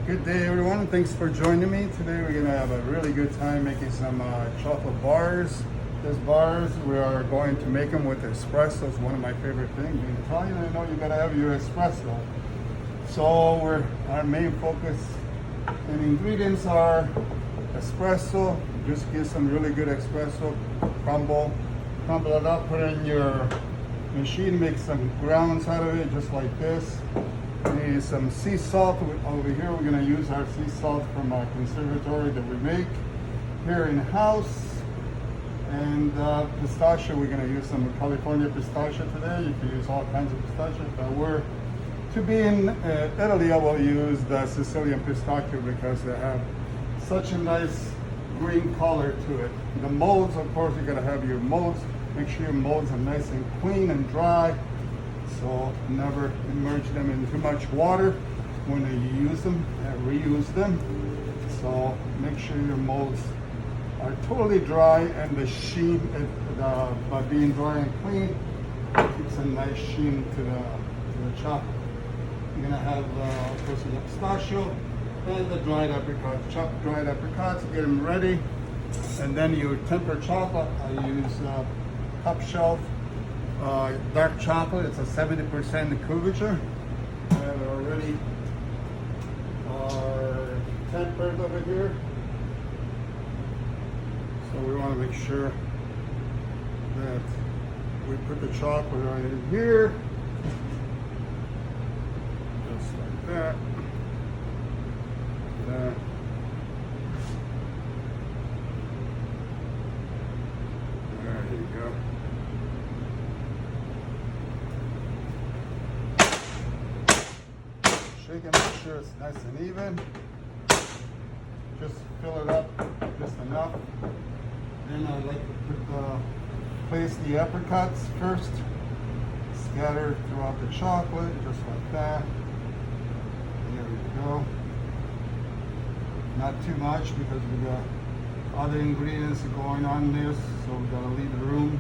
Good day, everyone. Thanks for joining me. Today we're going to have a really good time making some chocolate bars. These bars, we are going to make them with espresso. It's one of my favorite things. Being Italian, I know you got to have your espresso. So our main focus and ingredients are espresso. Just get some really good espresso, crumble it up, put it in your machine, make some grounds out of it, just like this. We need some sea salt. Over here we're going to use our sea salt from our conservatory that we make here in house. And pistachio, we're going to use some California pistachio today. You can use all kinds of pistachio, but to be in Italy, I will use the Sicilian pistachio because they have such a nice green color to it. The molds, of course, you're going to have your molds. Make sure your molds are nice and clean and dry. So never immerse them in too much water when you use them and reuse them. So make sure your molds are totally dry, and the sheen, by being dry and clean, gives a nice sheen to the chocolate. You're gonna have, of course, the pistachio and the dried apricots. Chop dried apricots, get them ready, and then your tempered chocolate. I use top shelf dark chocolate. It's a 70% curvature. I have it already tempered over here. So we want to make sure that we put the chocolate right in here, just like that. There. There you go. Shake and make sure it's nice and even. Just fill it up just enough. Then I like to place the apricots first. Scatter throughout the chocolate, just like that. There we go. Not too much because we got other ingredients going on this, so we gotta leave room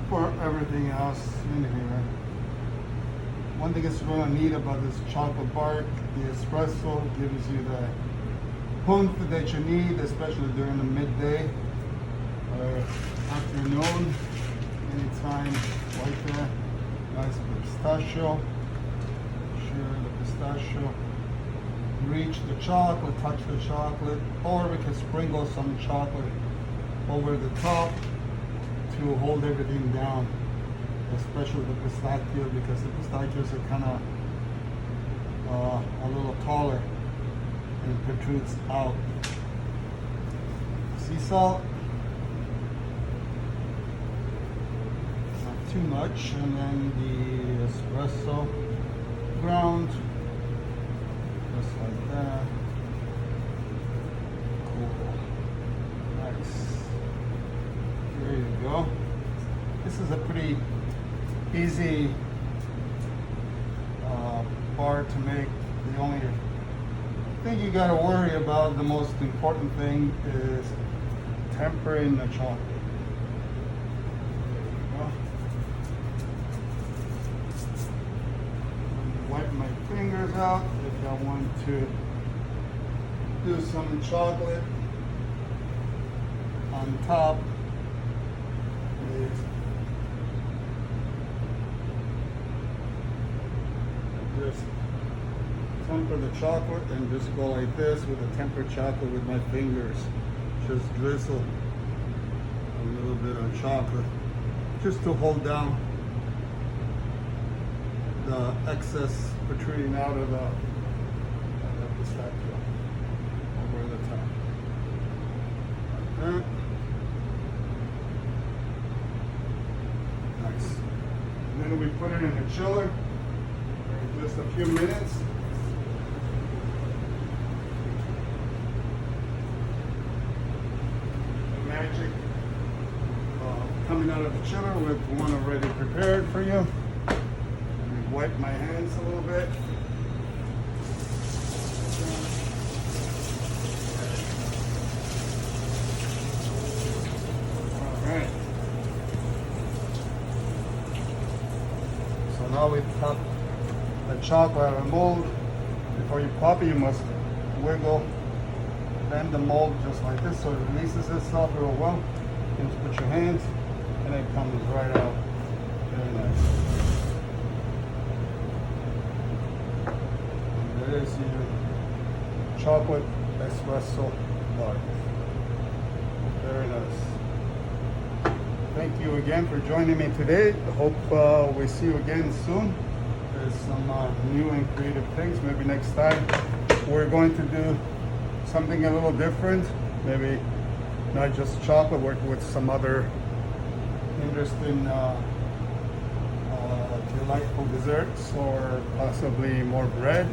for everything else in here. One thing that's really neat about this chocolate bar, the espresso gives you the punch that you need, especially during the midday or afternoon, anytime like that. Nice pistachio. Make sure the pistachio reach the chocolate, touch the chocolate, or we can sprinkle some chocolate over the top to hold everything down. Especially the pistachio, because the pistachios are kind of a little taller and protrudes out. Sea salt, not too much, and then the espresso ground, just like that. Cool, nice. There you go. This is a pretty easy bar to make. The only thing you got to worry about, the most important thing, is tempering the chocolate. Wipe my fingers out if I want to do some chocolate on top. Just temper the chocolate and just go like this with the tempered chocolate with my fingers. Just drizzle a little bit of chocolate just to hold down the excess protruding out of the pistachio over the top. Like that. Nice. And then we put it in the chiller. Just a few minutes. The magic coming out of the chiller with one already prepared for you. Let me wipe my hands a little bit. All right. So now we pop the chocolate out of the mold. Before you pop it, you must wiggle, bend the mold just like this so it releases itself real well. You can just put your hands and it comes right out. Very nice. And there is your chocolate espresso bar. Very nice. Thank you again for joining me today. I hope we see you again soon. There's some new and creative things. Maybe next time we're going to do something a little different. Maybe not just chocolate, work with some other interesting, delightful desserts, or possibly more bread.